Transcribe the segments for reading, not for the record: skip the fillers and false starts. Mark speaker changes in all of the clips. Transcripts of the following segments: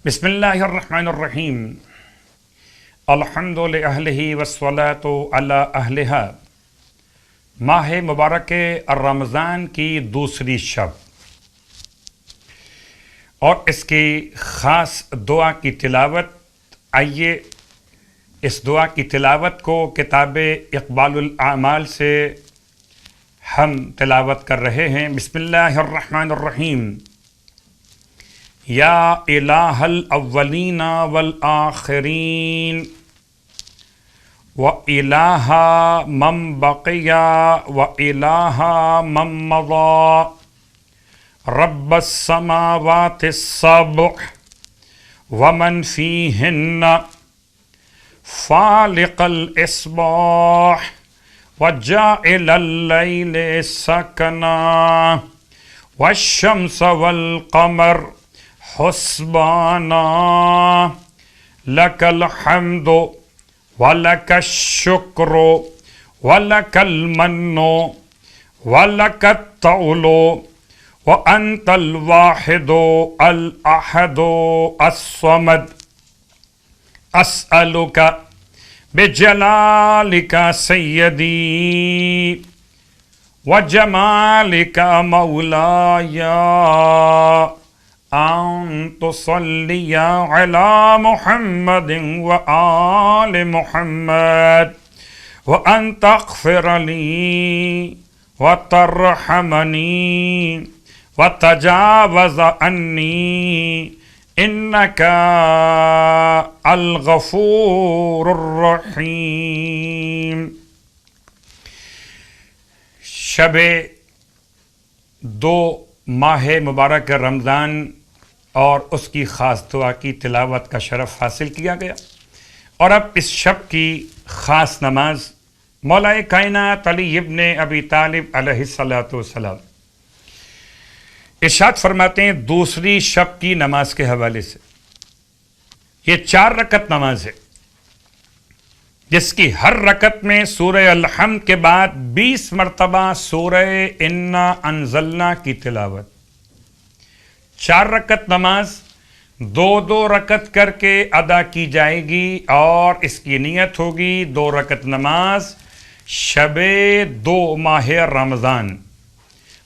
Speaker 1: بسم اللہ الرحمن الرحیم الحمد للہ والصلاۃ علی اہلہا۔ ماہ مبارک رمضان کی دوسری شب اور اس کی خاص دعا کی تلاوت، آئیے اس دعا کی تلاوت کو کتاب اقبال الاعمال سے ہم تلاوت کر رہے ہیں۔ بسم اللہ الرحمن الرحیم۔ یا الہ الاولین والآخرین و الہ من بقی و الہ من مضی رب السماوات السبع ومن فیہن فالق الاصباح وجاعل اللیل سکنا والشمس والقمر حسبانا لک الحمد ولک الشکر ولک المن ولک الطول وانت الواحد الاحد الصمد اسألک بجلالک سیدی وجمالک مولایا ان تصلی علی محمد وآل محمد وان تغفر لی وترحمنی وتجاوز عنی انک الغفور الرحیم۔ شب دو ماہ مبارک رمضان اور اس کی خاص دعا کی تلاوت کا شرف حاصل کیا گیا، اور اب اس شب کی خاص نماز مولا کائنات علی ابن ابی طالب علیہ السلام ارشاد فرماتے ہیں دوسری شب کی نماز کے حوالے سے، یہ 4 رکعت نماز ہے جس کی ہر رکعت میں سورہ الحمد کے بعد 20 مرتبہ سورہ انا انزلنا کی تلاوت۔ 4 رکعت نماز 2 رکعت کر کے ادا کی جائے گی، اور اس کی نیت ہوگی 2 رکعت نماز شب 2 ماہ رمضان،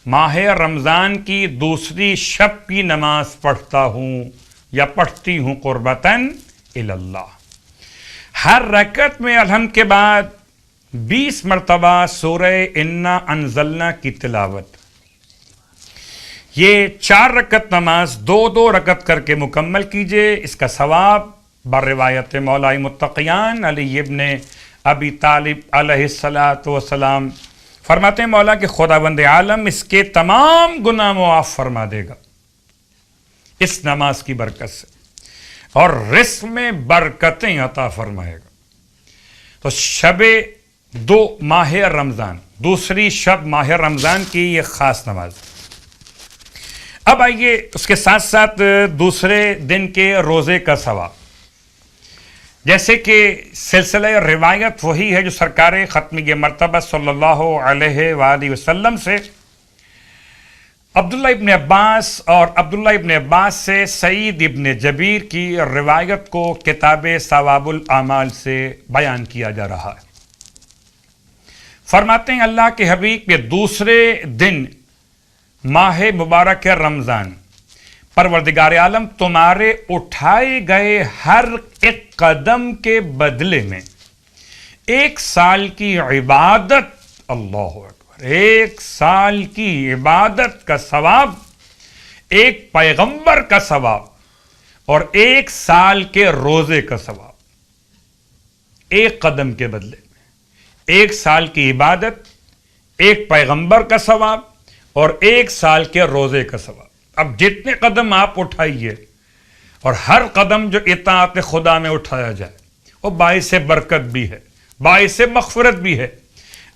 Speaker 1: ماہ رمضان کی دوسری شب کی نماز پڑھتا ہوں یا پڑھتی ہوں قربتاً اللہ۔ ہر رکعت میں الحمد کے بعد 20 مرتبہ سورہ انا انزلنا کی تلاوت۔ یہ 4 رکعت نماز 2 رکعت کر کے مکمل کیجئے، اس کا ثواب بر روایت مولا متقیان علی ابن ابی طالب علیہ السلام فرماتے ہیں مولا کہ خداوند عالم اس کے تمام گناہ معاف فرما دے گا اس نماز کی برکت سے، اور رزق میں برکتیں عطا فرمائے گا۔ تو شب 2 ماہ رمضان، دوسری شب ماہ رمضان کی یہ خاص نماز۔ اب آئیے اس کے ساتھ ساتھ دوسرے دن کے روزے کا ثواب، جیسے کہ سلسلہ روایت وہی ہے جو سرکار ختمی مرتبہ صلی اللہ علیہ وآلہ وسلم سے عبداللہ ابن عباس اور عبداللہ ابن عباس سے سعید ابن جبیر کی روایت کو کتاب ثواب الاعمال سے بیان کیا جا رہا ہے۔ فرماتے ہیں اللہ کے حبیب کے دوسرے دن ماہ مبارک رمضان پروردگار عالم تمہارے اٹھائے گئے ہر ایک قدم کے بدلے میں 1 سال کی عبادت، اللہ اکبر، 1 سال کی عبادت کا ثواب، ایک پیغمبر کا ثواب، اور 1 سال کے روزے کا ثواب، ایک قدم کے بدلے میں 1 سال کی عبادت، ایک پیغمبر کا ثواب، اور 1 سال کے روزے کا ثواب۔ اب جتنے قدم آپ اٹھائیے اور ہر قدم جو اطاعت خدا میں اٹھایا جائے وہ باعث برکت بھی ہے، باعث مغفرت بھی ہے۔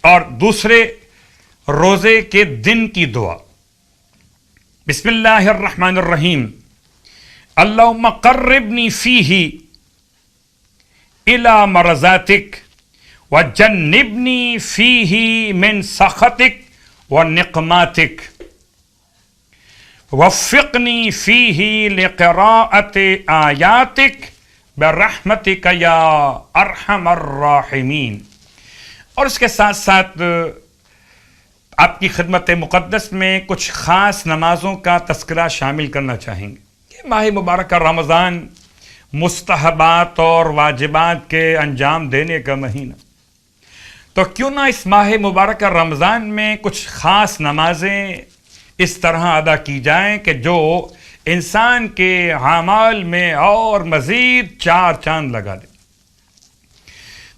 Speaker 1: اور دوسرے روزے کے دن کی دعا، بسم اللہ الرحمن الرحیم، اللہم قربنی فیہ الی مرضاتک وجنبنی فیہ من سخطک ونقماتک वफ़िक़नी फ़ीही लिक़राअत आयातिक बिरहमतिक या अरहमर राहिमीन। और इसके साथ साथ आपकी खिदमत मुक़द्दस में कुछ ख़ास नमाज़ों का तज़किरा शामिल करना चाहेंगे। ये माह मुबारक रमज़ान मुस्तहबात और वाजिबात के अंजाम देने का महीना, तो क्यों ना इस माह मुबारक रमज़ान में कुछ ख़ास नमाजें इस तरह अदा की जाएं कि जो इंसान के आमाल में और मज़ीद चार चांद लगा दे।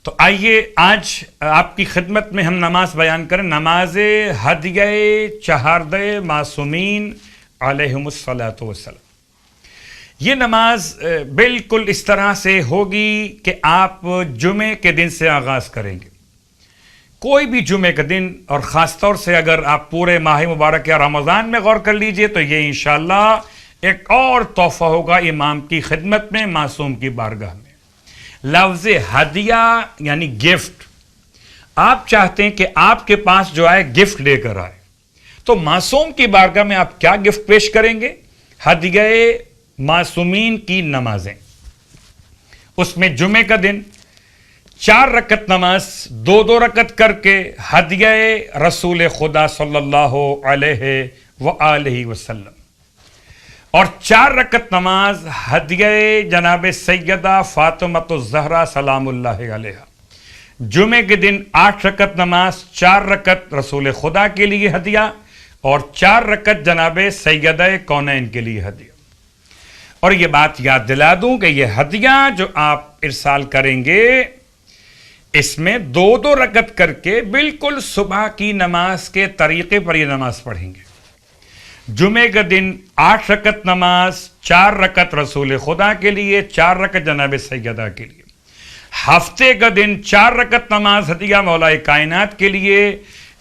Speaker 1: तो आइए आज आपकी खिदमत में हम नमाज बयान करें, नमाज हदिये चहारदे मासूमीन अलैहिमुस्सलातु वस्सलाम। ये नमाज बिल्कुल इस तरह से होगी कि आप जुमे के दिन से आगाज़ करेंगे। कोई भी जुमे के दिन, और ख़ास तौर से अगर आप पूरे माह मुबारक या रमज़ान में गौर कर लीजिए तो ये इंशाअल्लाह एक और तोहफ़ा होगा इमाम की खिदमत में, मासूम की बारगाह में। लफ्ज़ हदिया यानी गिफ्ट। आप चाहते हैं कि आपके पास जो आए गिफ्ट लेकर आए, तो मासूम की बारगाह में आप क्या गिफ्ट पेश करेंगे? हदिये मासूमीन की नमाजें। उसमें जुमे का दिन 4 रकत नमाज 2-2 रकत करके हदिये रसूल खुदा सल्लल्लाहु अलैहि वसल्लम, और 4 रकत नमाज हदिये जनाब सैयदा फातिमतुज़ ज़हरा सलामुल्लाहि अलैहा। जुमे के दिन 8 रकत नमाज 4 रकत रसूल खुदा के लिए हदिया और 4 रकत जनाब सैयदा कौनैन के लिए हदिया। और ये बात याद दिला दूं कि ये हदिया जो आप इरसाल करेंगे इसमें 2-2 रकत करके बिल्कुल सुबह की नमाज के तरीके पर ये नमाज पढ़ेंगे। जुमे के दिन 8 रकत नमाज 4 रकत रसूल खुदा के लिए, 4 रकत जनाब सैयदा के लिए। हफ्ते का दिन 4 रकत नमाज हदिया मौला कायनात के लिए,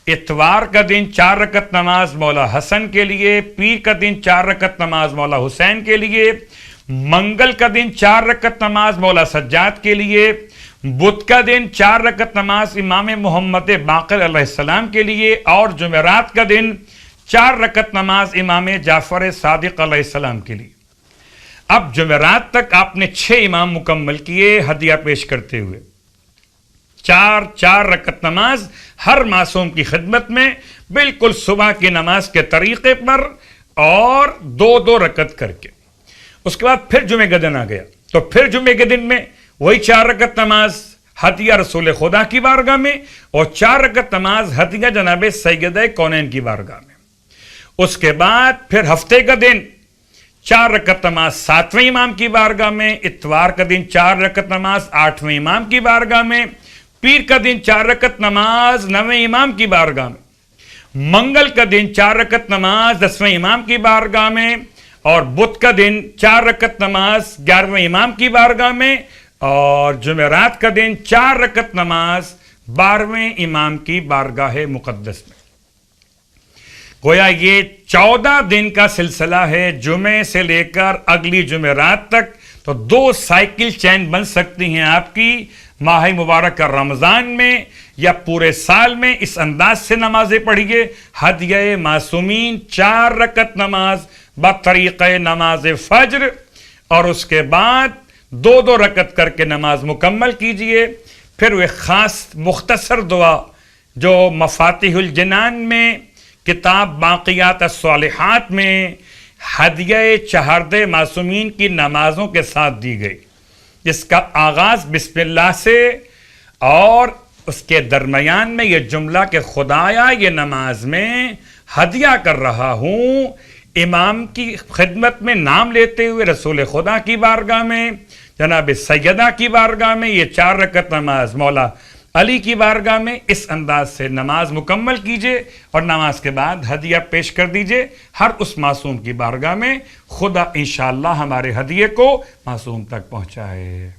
Speaker 1: इतवार का दिन 4 रकत नमाज मौला हसन के लिए, पीर का दिन 4 रकत नमाज मौला हुसैन के लिए, मंगल का दिन 4 रकत नमाज मौला सज्जाद के लिए, बुध का दिन 4 रकत नमाज इमाम मोहम्मद बाक़िर अलैहिस्सलाम के लिए, और जुमेरात का दिन 4 रकत नमाज इमाम जाफ़र सादिक अलैहिस्सलाम के लिए। अब जुमेरात तक आपने 6 इमाम मुकम्मल किए हदिया पेश करते हुए। 4 रकत नमाज हर मासूम की खिदमत में बिल्कुल सुबह की नमाज के तरीके पर, और 2-2 रकत करके। उसके बाद फिर जुमे का दिन आ गया, तो फिर जुमे के दिन में वही 4 रकत नमाज हदिया रसूल खुदा की बारगाह में, और 4 रकत नमाज हदिया जनाब सैयदा कौनैन की बारगाह में। उसके बाद फिर हफ्ते का दिन 4 रकत नमाज 7वें इमाम की बारगाह में, इतवार का दिन 4 रकत नमाज 8वें इमाम की बारगाह में, पीर का दिन 4 रकत नमाज 9वें इमाम की बारगाह में, मंगल का दिन 4 रकत नमाज 10वें इमाम की बारगाह में, और बुध का दिन 4 रकत नमाज 11वें इमाम की बारगाह में, और जुमेरात का दिन 4 रकत नमाज 12वें इमाम की बारगाह मुक़द्दस में। गोया ये 14 दिन का सिलसिला है, जुमे से लेकर अगली जुमेरात तक। तो 2 साइकिल चैन बन सकती हैं आपकी माह मुबारक का रमज़ान में या पूरे साल में। इस अंदाज से नमाजें पढ़िए। हदिये मासूमीन 4 रकत नमाज बतरीक़े नमाज फज्र, और उसके बाद 2-2 रकत करके नमाज मुकम्मल कीजिए। फिर वे ख़ास मुख्तसर दुआ जो मफ़ातिहुल जिनान में किताब बाक़ियात अस्सालिहात में हदिये चहारदे मासूमीन की नमाजों के साथ दी गई, जिसका आगाज़ बिस्मिल्लाह से, और उसके दरमियान में यह जुमला कि खुदाया ये नमाज में हदिया कर रहा हूँ इमाम की खिदमत में नाम लेते हुए रसूल खुदा की बारगाह में, जनाब सैयदा की बारगाह में, ये 4 रकत नमाज मौला अली की बारगाह में। इस अंदाज से नमाज मुकम्मल कीजिए और नमाज के बाद हदिया पेश कर दीजिए हर उस मासूम की बारगाह में। खुदा इंशाअल्लाह हमारे हदिये को मासूम तक पहुँचाए।